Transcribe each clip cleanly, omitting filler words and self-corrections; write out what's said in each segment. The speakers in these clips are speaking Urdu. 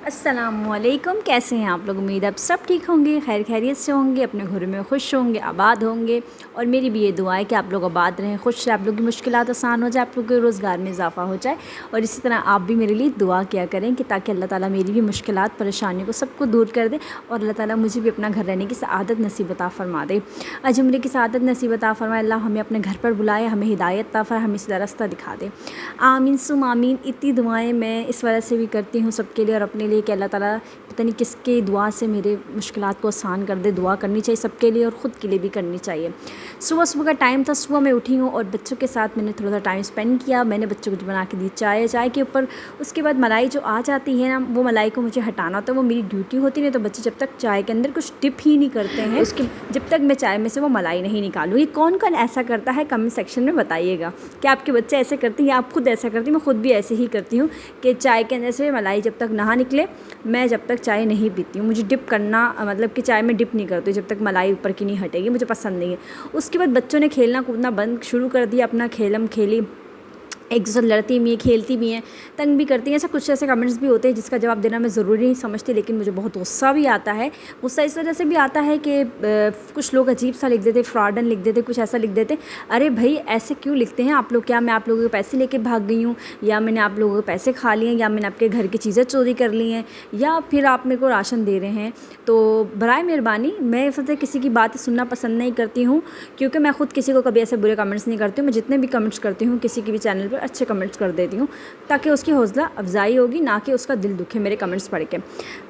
السلام علیکم، کیسے ہیں آپ لوگ؟ امید اب سب ٹھیک ہوں گے، خیر خیریت سے ہوں گے، اپنے گھر میں خوش ہوں گے، آباد ہوں گے۔ اور میری بھی یہ دعا ہے کہ آپ لوگ آباد رہیں، خوش رہیں، آپ لوگ کی مشکلات آسان ہو جائے، آپ لوگ کے روزگار میں اضافہ ہو جائے۔ اور اسی طرح آپ بھی میرے لیے دعا کیا کریں کہ تاکہ اللہ تعالیٰ میری بھی مشکلات پریشانیوں کو سب کو دور کر دے اور اللہ تعالیٰ مجھے بھی اپنا گھر رہنے کی سعادت نصیب عطا فرما دے۔ آج عمرے کی سعادت نصیب عطا فرمائے، اللہ ہمیں اپنے گھر پر بلائے، ہمیں ہدایت عطا فرمائے، ہمیں سیدھا راستہ دکھا دے۔ آمین ثم آمین۔ اتنی دعائیں میں اس وجہ سے بھی کرتی ہوں سب کے لیے اور اپنے لیے کہ اللہ تعالیٰ پتہ نہیں کس کے دعا سے میرے مشکلات کو آسان کر دے۔ دعا کرنی چاہیے سب کے لیے اور خود کے لیے بھی کرنی چاہیے۔ صبح کا ٹائم تھا، صبح میں اٹھی ہوں اور بچوں کے ساتھ میں نے تھوڑا سا ٹائم اسپینڈ کیا۔ میں نے بچوں کو بنا کے دی چائے کے اوپر، اس کے بعد ملائی جو آ جاتی ہے نا، وہ ملائی کو مجھے ہٹانا ہوتا ہے، وہ میری ڈیوٹی ہوتی ہے۔ تو بچے جب تک چائے کے اندر کچھ ڈپ ہی نہیں کرتے ہیں، جب تک میں چائے میں سے وہ ملائی نہیں نکالوں۔ یہ کون ایسا کرتا ہے کمنٹ سیکشن میں بتائیے گا کہ آپ کے بچے ایسے کرتے ہیں یا آپ خود ایسا کرتی ہیں۔ میں خود بھی ایسے ہی کرتی ہوں کہ چائے کے اندر سے ملائی جب تک نہ نکلے میں جب تک چائے نہیں پیتی ہوں۔ مجھے ڈپ کرنا مطلب کہ چائے میں ڈپ نہیں کرتی جب تک ملائی اوپر کی نہیں ہٹے گی، مجھے پسند نہیں ہے۔ اس کے بعد بچوں نے کھیلنا کودنا بند شروع کر دیا، اپنا کھیلی، ایک دوسرے لڑتی بھی ہیں، کھیلتی بھی ہیں، تنگ بھی کرتی ہیں۔ ایسا کچھ ایسے کمنٹس بھی ہوتے ہیں جس کا جواب دینا میں ضروری نہیں سمجھتی، لیکن مجھے بہت غصہ بھی آتا ہے۔ غصہ اس وجہ سے بھی آتا ہے کہ کچھ لوگ عجیب سا لکھ دیتے، فراڈن لکھ دیتے، کچھ ایسا لکھ دیتے۔ ارے بھائی ایسے کیوں لکھتے ہیں آپ لوگ؟ کیا میں آپ لوگوں کے پیسے لے کے بھاگ گئی ہوں، یا میں نے آپ لوگوں کے پیسے کھا لیے ہیں، یا میں نے آپ کے گھر کی چیزیں چوری کر لی ہیں، یا پھر آپ میرے کو راشن دے رہے ہیں؟ تو برائے مہربانی میں کسی کی بات سننا پسند نہیں کرتی ہوں، کیونکہ میں خود کسی کو کبھی ایسے برے کمنٹس نہیں کرتی ہوں۔ میں جتنے بھی کمنٹس کرتی ہوں کسی کی بھی چینل پر اچھے کمنٹس کر دیتی ہوں تاکہ اس کی حوصلہ افزائی ہوگی، نہ کہ اس کا دل دکھے میرے کمنٹس پڑھ کے۔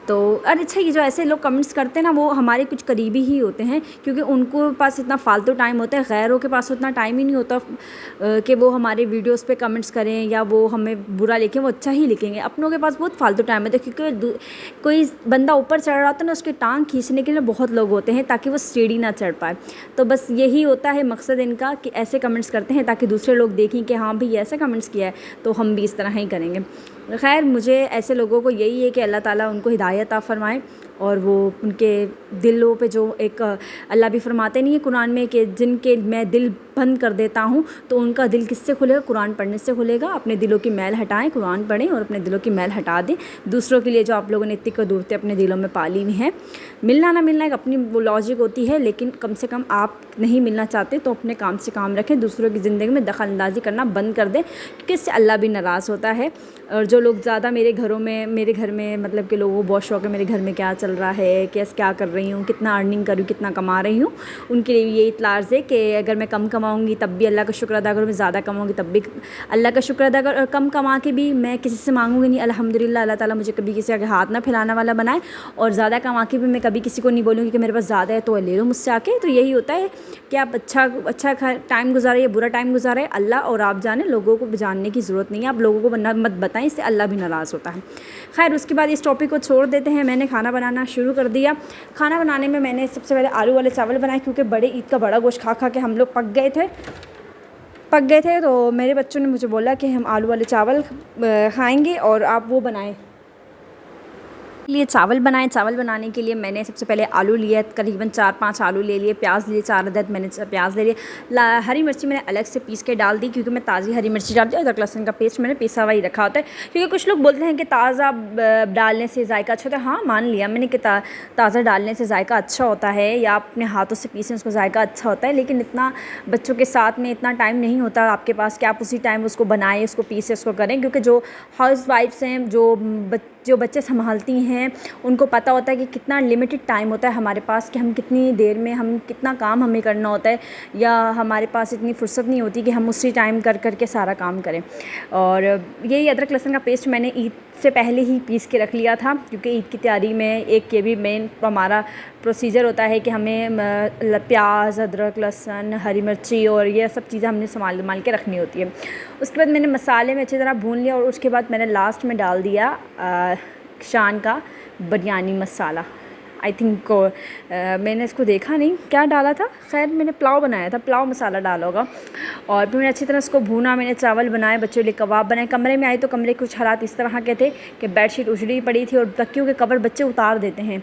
تو اچھا، یہ جو ایسے لوگ کمنٹس کرتے ہیں نا، وہ ہمارے کچھ قریبی ہی ہوتے ہیں، کیونکہ ان کو پاس اتنا فالتو ٹائم ہوتا ہے، غیروں کے پاس اتنا ٹائم ہی نہیں ہوتا کہ وہ ہمارے ویڈیوز پہ کمنٹس کریں یا وہ ہمیں برا لکھیں۔ وہ اچھا ہی لکھیں گے، اپنوں کے پاس بہت فالتو ٹائم ہوتا ہے، کیونکہ کوئی بندہ اوپر چڑھ رہا ہوتا ہے نا، اس کی ٹانگ کھینچنے کے لیے بہت لوگ ہوتے ہیں تاکہ وہ سیڑھی نہ چڑھ پائے۔ تو بس یہی ہوتا ہے مقصد ان کا کہ ایسے کمنٹس کرتے ہیں تاکہ دوسرے لوگ دیکھیں کہ ہاں بھی ایسے کمنٹس کیا ہے تو ہم بھی اس طرح ہی کریں گے۔ خیر، مجھے ایسے لوگوں کو یہی ہے کہ اللہ تعالیٰ ان کو ہدایت عطا فرمائے، اور وہ ان کے دلوں پہ جو ایک اللہ بھی فرماتے نہیں ہے قرآن میں کہ جن کے میں دل بند کر دیتا ہوں تو ان کا دل کس سے کھلے گا؟ قرآن پڑھنے سے کھلے گا۔ اپنے دلوں کی میل ہٹائیں، قرآن پڑھیں اور اپنے دلوں کی میل ہٹا دیں۔ دوسروں کے لیے جو آپ لوگوں نے اتنی قدورتیں اپنے دلوں میں پالی ہوئی ہیں، ملنا نہ ملنا ایک اپنی وہ لاجک ہوتی ہے، لیکن کم سے کم آپ نہیں ملنا چاہتے تو اپنے کام سے کام رکھیں، دوسروں کی زندگی میں دخل اندازی کرنا بند کر دیں، کیونکہ اس سے اللہ بھی ناراض ہوتا ہے۔ اور جو لوگ زیادہ میرے گھر میں مطلب کہ لوگوں کو بہت شوق ہے میرے گھر میں کیا چل رہا ہے، کیا کر رہی ہوں، کتنا ارننگ کر رہی ہوں، کتنا کما رہی ہوں، ان کے لیے یہی اطلاع ہے کہ اگر میں کم کماؤں گی تب بھی اللہ کا شکر ادا کروں، میں زیادہ کماؤں گی تب بھی اللہ کا شکر ادا کروں، اور کم کما کے بھی میں کسی سے مانگوں گی نہیں، الحمدللہ اللہ تعالیٰ مجھے کبھی کسی کے ہاتھ نہ پھیلانے والا بنائے، اور زیادہ کما کے بھی میں کبھی کسی کو نہیں بولوں گی کہ میرے پاس زیادہ ہے تو لے لو مجھ سے آ کے۔ تو یہی ہوتا ہے کہ آپ اچھا ٹائم گزارے یا برا ٹائم گزارے، اللہ اور آپ جانیں، لوگوں کو جاننے کی ضرورت نہیں ہے، آپ لوگوں کو مت بتائیں، اس سے اللہ بھی ناراض ہوتا ہے۔ خیر، اس کے بعد اس ٹاپک کو چھوڑ دیتے ہیں۔ میں نے کھانا بنانا شروع کر دیا۔ کھانا بنانے میں نے سب سے پہلے آلو والے چاول بنائے، کیونکہ عید کا بڑا گوشت کھا کے ہم لوگ پک گئے تھے، تو میرے بچوں نے مجھے بولا کہ ہم آلو والے چاول کھائیں گے اور آپ وہ بنائیں چاول بنانے کے لیے میں نے سب سے پہلے آلو لیا، قریباً 4-5 آلو لے لیے، پیاز لیے 4 عدد، میں نے پیاز لے لیے، ہری مرچی میں نے الگ سے پیس کے ڈال دی، کیونکہ میں تازی ہری مرچی ڈالتی ہوں، ادرک لہسن کا پیسٹ میں نے پیسا ہوا ہی رکھا ہوتا ہے، کیونکہ کچھ لوگ بولتے ہیں کہ تازہ ڈالنے سے ذائقہ اچھا ہوتا ہے۔ ہاں، مان لیا میں نے کہ تازہ ڈالنے سے ذائقہ اچھا ہوتا ہے، یا آپ اپنے ہاتھوں سے پیسیں اس کو ذائقہ اچھا ہوتا ہے، لیکن اتنا بچوں کے ساتھ میں اتنا ٹائم نہیں ہوتا آپ کے پاس کہ آپ اسی ٹائم اس کو بنائیں، اس کو پیسیں، اس کو کریں، کیونکہ جو ہاؤس وائفس ہیں، جو بچے سنبھالتی ہیں، ان کو پتہ ہوتا ہے کہ کتنا لمیٹڈ ٹائم ہوتا ہے ہمارے پاس، کہ ہم کتنی دیر میں کتنا کام ہمیں کرنا ہوتا ہے، یا ہمارے پاس اتنی فرصت نہیں ہوتی کہ ہم اسی ٹائم کر کے سارا کام کریں۔ اور یہی ادرک لہسن کا پیسٹ میں نے عید سے پہلے ہی پیس کے رکھ لیا تھا، کیونکہ عید کی تیاری میں ایک یہ بھی مین ہمارا پروسیجر ہوتا ہے کہ ہمیں پیاز، ادرک، لہسن، ہری مرچی اور یہ سب چیزیں ہم نے سنبھال کے رکھنی ہوتی ہے۔ اس کے بعد میں نے مسالے میں اچھی طرح بھون لیا، اور اس کے بعد میں نے لاسٹ میں ڈال دیا شان کا بریانی مسالہ۔ آئی تھنک میں نے اس کو دیکھا نہیں کیا ڈالا تھا، خیر میں نے پلاؤ بنایا تھا، پلاؤ مسالہ ڈالا ہوگا، اور پھر میں نے اچھی طرح اس کو بھونا، میں نے چاول بنائے، بچوں کے لیے کباب بنائے۔ کمرے میں آئی تو کمرے کے کچھ حالات اس طرح کے تھے کہ بیڈ شیٹ اجڑی پڑی تھی، اور تکیوں کے کور بچے اتار دیتے ہیں،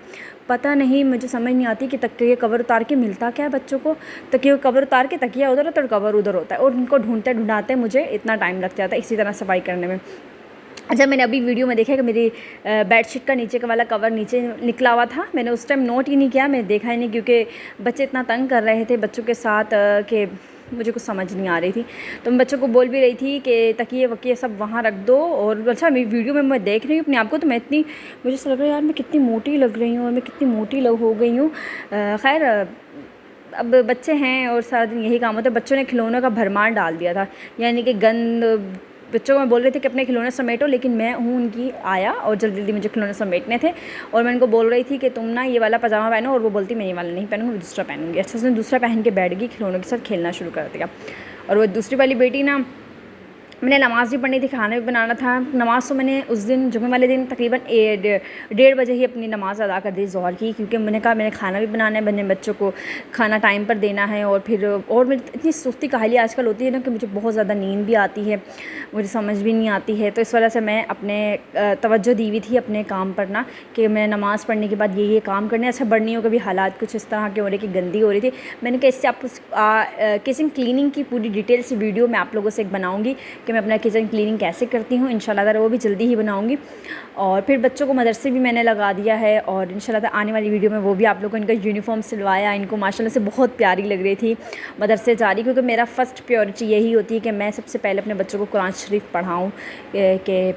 پتہ نہیں مجھے سمجھ نہیں آتی کہ تکیے کے کور اتار کے ملتا کیا ہے بچوں کو، تکیے کے کور اتار کے تکیہ ادھر ہوتا ہے اور کور ادھر ہوتا ہے، اور ان کو ڈھونڈتے مجھے اتنا ٹائم لگ جاتا ہے اسی طرح صفائی کرنے میں۔ جب میں نے ابھی ویڈیو میں دیکھا کہ میری بیڈ شیٹ کا نیچے کا والا کور نیچے نکلا ہوا تھا، میں نے اس ٹائم نوٹ ہی نہیں کیا، میں دیکھا ہی نہیں، کیونکہ بچے اتنا تنگ کر رہے تھے بچوں کے ساتھ کہ مجھے کچھ سمجھ نہیں آ رہی تھی. تو میں بچوں کو بول بھی رہی تھی کہ تکیے وکیے سب وہاں رکھ دو. اور اچھا میری ویڈیو میں دیکھ رہی ہوں اپنے آپ کو، تو میں اتنی مجھے سے لگ رہا ہے یار میں کتنی موٹی لگ رہی ہوں اور میں کتنی موٹی ہو گئی ہوں. خیر اب بچے ہیں اور سارا دن یہی کام ہوتا ہے. بچوں نے کھلونوں کا بھرمار ڈال دیا تھا، یعنی کہ گند. بچوں کو میں بول رہے تھے کہ اپنے کھلونے سمیٹو، لیکن میں ہوں ان کی آیا اور جلدی جلدی مجھے کھلونے سمیٹنے تھے. اور میں ان کو بول رہی تھی کہ تم نا یہ والا پاجامہ پہنو، اور وہ بولتی میں یہ والا نہیں پہنوں گی، میں دوسرا پہنوں گی. اچھا اس نے دوسرا پہن کے بیٹھ گئی، کھلونوں کے ساتھ کھیلنا شروع کر دیا. اور وہ دوسری والی بیٹی نا، میں نے نماز بھی پڑھنی تھی، کھانا بھی بنانا تھا. نماز تو میں نے اس دن جمعے والے دن تقریباً 1:30 بجے ہی اپنی نماز ادا کر دی ظہر کی، کیونکہ میں نے کہا میں نے کھانا بھی بنانا ہے، میں نے بچوں کو کھانا ٹائم پر دینا ہے. اور پھر اور میں اتنی سستی کاہلی آج کل ہوتی ہے نا کہ مجھے بہت زیادہ نیند بھی آتی ہے، مجھے سمجھ بھی نہیں آتی ہے. تو اس وجہ سے میں اپنے توجہ دی ہوئی تھی اپنے کام پر نا، کہ میں نماز پڑھنے کے بعد یہ کام کرنے. اچھا بڑھنیوں کے بھی حالات کچھ اس طرح کے ہو رہے کہ گندی ہو رہی تھی. میں نے کہا اس سے آپ کچن کلیننگ کی پوری ڈیٹیل سے ویڈیو میں آپ لوگوں سے ایک بناؤں گی کہ میں اپنا کچن کلیننگ کیسے کرتی ہوں. انشاءاللہ اگر وہ بھی جلدی ہی بناؤں گی. اور پھر بچوں کو مدرسے بھی میں نے لگا دیا ہے، اور انشاءاللہ آنے والی ویڈیو میں وہ بھی آپ لوگوں کو ان کا یونیفارم سلوایا. ان کو ماشاءاللہ سے بہت پیاری لگ رہی تھی مدرسے جا رہی، کیونکہ میرا فرسٹ پریورٹی یہی ہوتی ہے کہ میں سب سے پہلے اپنے بچوں کو قرآن شریف پڑھاؤں. کہ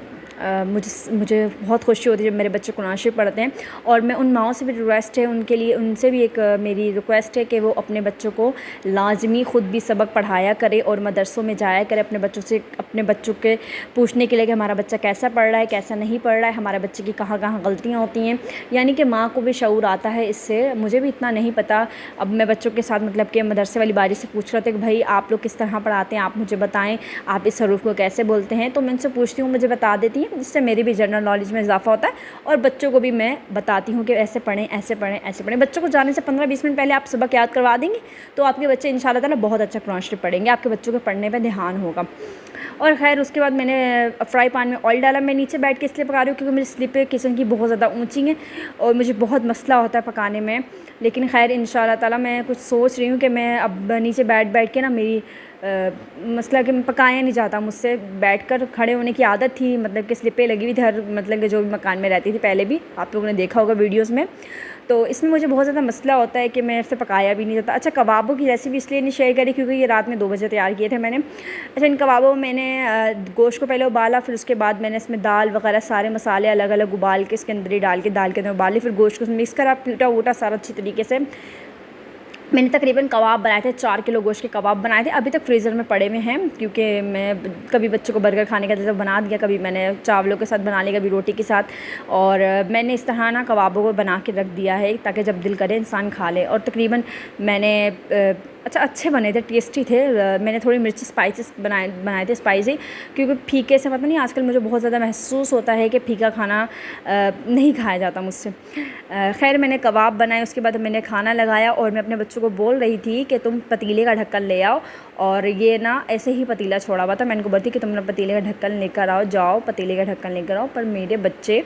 مجھے بہت خوشی ہوتی ہے جب میرے بچے قرآن شریف پڑھتے ہیں. اور میں ان ماؤں سے بھی ریکویسٹ ہے، ان کے لیے ان سے بھی ایک میری ریکویسٹ ہے کہ وہ اپنے بچوں کو لازمی خود بھی سبق پڑھایا کرے اور مدرسوں میں جایا کرے اپنے بچوں سے، اپنے بچوں کے پوچھنے کے لیے کہ ہمارا بچہ کیسا پڑھ رہا ہے، کیسا نہیں پڑھ رہا ہے، ہمارے بچے کی کہاں کہاں غلطیاں ہوتی ہیں. یعنی کہ ماں کو بھی شعور آتا ہے اس سے. مجھے بھی اتنا نہیں پتہ. اب میں بچوں کے ساتھ مطلب کہ مدرسے والی باجی سے پوچھ رہا تھا کہ بھائی آپ لوگ کس طرح پڑھاتے ہیں، آپ مجھے بتائیں، آپ اس حروف کو کیسے بولتے ہیں. تو میں ان سے پوچھتی ہوں، مجھے بتا دیتی ہیں، جس سے میری بھی جنرل نالج میں اضافہ ہوتا ہے. اور بچوں کو بھی میں بتاتی ہوں کہ ایسے پڑھیں ایسے پڑھیں ایسے پڑھیں. بچوں کو جانے سے 15-20 منٹ پہلے آپ سبق یاد کروا دیں گے تو آپ کے بچے انشاءاللہ تعالیٰ بہت اچھا قرآن شریف پڑھیں گے، آپ کے بچوں کے پڑھنے پہ دھیان ہوگا. اور خیر اس کے بعد میں نے فرائی پان میں آئل ڈالا. میں نیچے بیٹھ کے اس لیے پکا رہی ہوں کیونکہ میری سلیپیں کچن کی بہت زیادہ اونچی ہیں اور مجھے بہت مسئلہ ہوتا ہے پکانے میں. لیکن خیر انشاءاللہ تعالیٰ میں کچھ سوچ رہی ہوں کہ میں اب نیچے بیٹھ کے نا، میری مسئلہ کہ پکایا نہیں جاتا مجھ سے. بیٹھ کر کھڑے ہونے کی عادت تھی، مطلب کہ سلیپیں لگی ہوئی تھی ہر مطلب کہ جو بھی مکان میں رہتی تھی پہلے بھی، آپ لوگوں نے دیکھا ہوگا ویڈیوز میں. تو اس میں مجھے بہت زیادہ مسئلہ ہوتا ہے کہ میرے سے پکایا بھی نہیں جاتا. اچھا کبابوں کی ریسیپی اس لیے نہیں شیئر کری کیونکہ یہ رات میں 2 بجے تیار کیے تھے میں نے. اچھا ان کبابوں میں نے گوشت کو پہلے ابالا، پھر اس کے بعد میں نے اس میں دال وغیرہ سارے مسالے الگ الگ ابال کے اس کے اندر ہی ڈال کے دال کے اندر ابالے. پھر گوشت کو مکس کرا، پیٹا ووٹا سارا اچھی طریقے سے. میں نے تقریباً کباب بنائے تھے، 4 کلو گوشت کے کباب بنائے تھے. ابھی تک فریزر میں پڑے ہوئے ہیں کیونکہ میں کبھی بچوں کو برگر کھانے کا جیسے بنا دیا، کبھی میں نے چاولوں کے ساتھ بنا لیا، کبھی روٹی کے ساتھ. اور میں نے اس طرح نا کبابوں کو بنا کے رکھ دیا ہے تاکہ جب دل کرے انسان کھا لے. اور تقریباً میں نے اچھے بنے تھے، ٹیسٹی تھے. میں نے تھوڑی مرچی اسپائسیز بنائے تھے اسپائسی، کیونکہ پھیکے سے پتہ نہیں آج کل مجھے بہت زیادہ محسوس ہوتا ہے کہ پھیکا کھانا نہیں کھایا جاتا مجھ سے. خیر میں نے کباب بنائے، اس کے بعد میں نے کھانا لگایا اور میں اپنے بچوں کو بول رہی تھی کہ تم پتیلے کا ڈھکن لے آؤ. اور یہ نا ایسے ہی پتیلا چھوڑا ہوا تھا. میں ان کو بولتی کہ تم نے پتیلے کا ڈھکن لے کر آؤ، جاؤ پتیلے کا ڈھکن لے کر آؤ. پر میرے بچے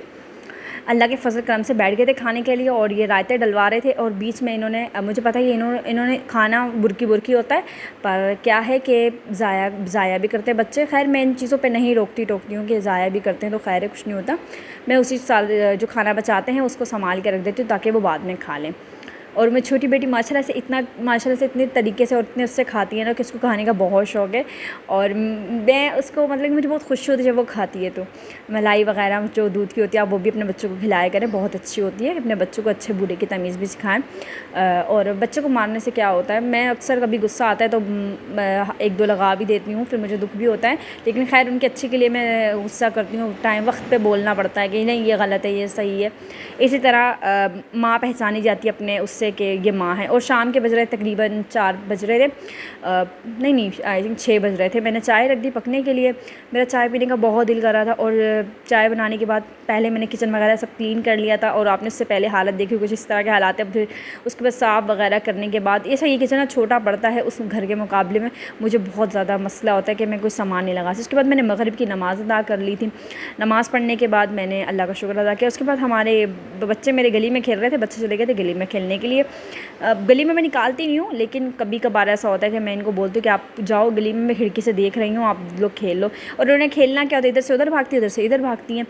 اللہ کے فضل کرم سے بیٹھ گئے تھے کھانے کے لیے اور یہ رائتے ڈلوا رہے تھے. اور بیچ میں انہوں نے، مجھے پتہ ہے انہوں نے کھانا برکی ہوتا ہے، پر کیا ہے کہ ضائع بھی کرتے ہیں بچے. خیر میں ان چیزوں پہ نہیں روکتی ٹوکتی ہوں کہ ضائع بھی کرتے ہیں تو خیر کچھ نہیں ہوتا. میں اسی سال جو کھانا بچاتے ہیں اس کو سنبھال کے رکھ دیتی ہوں تاکہ وہ بعد میں کھا لیں. اور میں چھوٹی بیٹی ماشاءاللہ سے اتنے طریقے سے اور اتنے اس سے کھاتی ہے نا کہ اس کو کھانے کا بہت شوق ہے. اور میں اس کو مطلب مجھے بہت خوشی ہوتی ہے جب وہ کھاتی ہے. تو ملائی وغیرہ جو دودھ کی ہوتی ہے آپ وہ بھی اپنے بچوں کو کھلایا کریں، بہت اچھی ہوتی ہے. اپنے بچوں کو اچھے برے کی تمیز بھی سکھائیں. اور بچوں کو مارنے سے کیا ہوتا ہے، میں اکثر کبھی غصہ آتا ہے تو 1-2 لگا بھی دیتی ہوں، پھر مجھے دکھ بھی ہوتا ہے. لیکن خیر ان کے اچھے کے لیے میں غصہ کرتی ہوں، وقت پہ بولنا پڑتا ہے کہ نہیں یہ غلط ہے یہ صحیح ہے. اسی طرح ماں پہچانی جاتی ہے اپنے اس سے کہ یہ ماں ہے. اور شام کے بج رہے تقریباً 4 بج رہے تھے، نہیں آئی تھنک 6 بج رہے تھے. میں نے چائے رکھ دی پکنے کے لیے. میرا چائے پینے کا بہت دل کر رہا تھا. اور چائے بنانے کے بعد پہلے میں نے کچن وغیرہ سب کلین کر لیا تھا اور آپ نے اس سے پہلے حالت دیکھی کچھ اس طرح کے حالات ہیں. پھر اس کے بعد صاف وغیرہ کرنے کے بعد یہ کچن چھوٹا پڑتا ہے اس گھر کے مقابلے میں، مجھے بہت زیادہ مسئلہ ہوتا ہے کہ میں کوئی سامان نہیں لگا. اس کے بعد میں نے مغرب کی نماز ادا کر لی تھی. نماز پڑھنے کے بعد میں نے اللہ کا شکر ادا کیا. اس کے بعد ہمارے بچے میرے گلی میں کھیل رہے تھے، بچے چلے گئے تھے گلی میں کھیلنے کے لیے. لیے گلی میں نکالتی نہیں ہوں، لیکن کبھی کبھار ایسا ہوتا ہے کہ میں ان کو بولتی ہوں کہ آپ جاؤ گلی میں کھڑکی سے دیکھ رہی ہوں، آپ لوگ کھیل لو، اور انہیں کھیلنا کیا ہوتا ہے ادھر سے ادھر بھاگتی ادھر سے ادھر بھاگتی ہیں،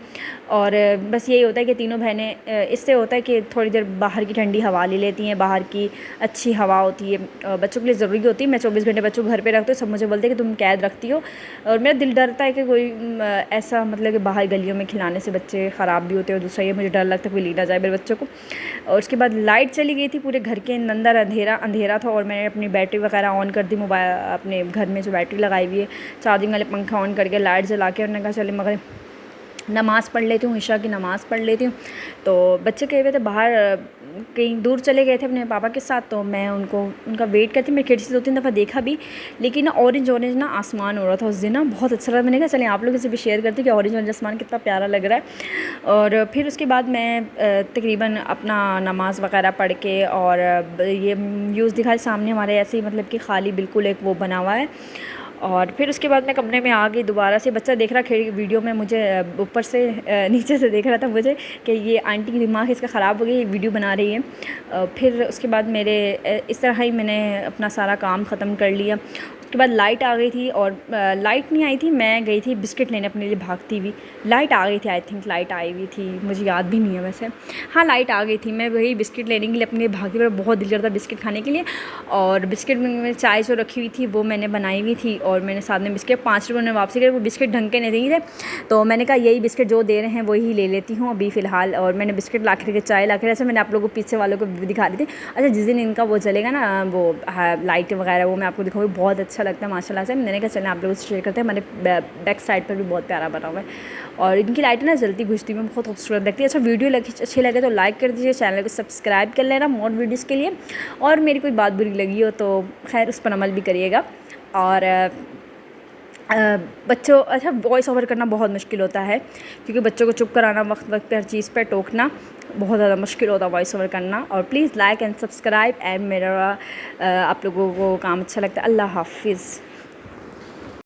اور بس یہی ہوتا ہے کہ تینوں بہنیں اس سے ہوتا ہے کہ تھوڑی دیر باہر کی ٹھنڈی ہوا لے لیتی ہیں، باہر کی اچھی ہوا ہوتی ہے، بچوں کے لیے ضروری ہوتی ہے۔ میں 24 گھنٹے بچوں کو گھر پہ رکھتی ہوں، سب مجھے بولتے ہیں کہ تم قید رکھتی ہو، اور میرا دل ڈرتا ہے کہ کوئی ایسا مطلب کہ باہر گلیوں میں کھلانے سے بچے خراب بھی ہوتے ہیں، اور دوسرا یہ مجھے ڈر لگتا ہے کوئی لے نہ جائے میرے بچوں کو۔ اور اس کے بعد لائٹ چلی گئی تھی پورے گھر کے اندر، اندھیرا تھا، اور میں نے اپنی بیٹری وغیرہ آن کر دی، موبائل اپنے گھر میں جو بیٹری لگائی ہوئی ہے چارجنگ والے پنکھا آن کر کے لائٹ جلا کے، اور نے کہا چلے مگر نماز پڑھ لیتی ہوں، عشاء کی نماز پڑھ لیتی ہوں۔ تو بچے گئے ہوئے تھے باہر، کہیں دور چلے گئے تھے اپنے پاپا کے ساتھ، تو میں ان کا ویٹ کرتی، میں کھڑکی سے 2-3 دفعہ دیکھا بھی، لیکن اورنج نا آسمان ہو رہا تھا اس دن نا، بہت اچھا لگا۔ میں نے کہا چلیں آپ لوگوں سے بھی شیئر کرتی کہ اورنج آسمان کتنا پیارا لگ رہا ہے۔ اور پھر اس کے بعد میں تقریباً اپنا نماز وغیرہ پڑھ کے، اور یہ ویوز دکھائے سامنے ہمارے ایسے ہی مطلب کہ خالی بالکل ایک وہ بنا ہوا ہے، اور پھر اس کے بعد میں کمرے میں آ گئی دوبارہ سے۔ بچہ دیکھ رہا ویڈیو میں مجھے اوپر سے نیچے سے دیکھ رہا تھا مجھے کہ یہ آنٹی کی دماغ اس کا خراب ہو گئی، یہ ویڈیو بنا رہی ہے۔ پھر اس کے بعد میرے اس طرح ہی میں نے اپنا سارا کام ختم کر لیا۔ اس کے بعد لائٹ آ گئی تھی، اور لائٹ نہیں آئی تھی، میں گئی تھی بسکٹ لینے اپنے لیے بھاگتی ہوئی، لائٹ آ گئی تھی، آئی تھنک لائٹ آئی ہوئی تھی، مجھے یاد بھی نہیں ہے ویسے، ہاں لائٹ آ گئی تھی۔ میں وہی بسکٹ لینے کے لیے اپنے لیے بھاگتی، میرا بہت دل کرتا بسکٹ کھانے کے لیے، اور بسکٹ میں چائے جو رکھی ہوئی تھی وہ میں نے بنائی ہوئی تھی، اور میں نے ساتھ میں بسکٹ 5 روپے میں واپسی کر، وہ بسکٹ ڈھنگ کے نہیں تھے، تو میں نے کہا یہی بسکٹ جو دے رہے ہیں وہی لے لیتی ہوں ابھی فی الحال، اور میں نے بسکٹ لا کے چائے لا کے، ایسے میں نے آپ لوگوں کو پیچھے والوں کو دکھا دی تھی۔ اچھا جس دن ان کا وہ چلے گا نا وہ لائٹ وغیرہ، وہ میں آپ کو دکھاؤں گی، بہت اچھا لگتا ہے ماشاء اللہ سے۔ میں نے کہا چلیں آپ لوگوں سے شیئر کرتے ہیں، ہمارے بیک سائڈ پر بھی بہت پیارا بنا ہوا ہے، اور ان کی لائٹیں نا جلدی بجھتی ہیں، بہت خوبصورت لگتی ہے۔ اچھا ویڈیو اچھی لگے تو لائک کر دیجیے، چینل کو سبسکرائب کر لینا مور ویڈیوز کے لیے، اور میری کوئی بات بری لگی ہو تو خیر اس پر عمل بھی کریے گا۔ اور بچوں اچھا وائس اوور کرنا بہت مشکل ہوتا ہے، کیونکہ بچوں کو چپ کرانا، وقت وقت پہ ہر چیز پہ ٹوکنا بہت زیادہ مشکل ہوتا ہے وائس اوور کرنا، اور please like and subscribe, and میرا آپ لوگوں کو کام اچھا لگتا ہے۔ اللہ حافظ۔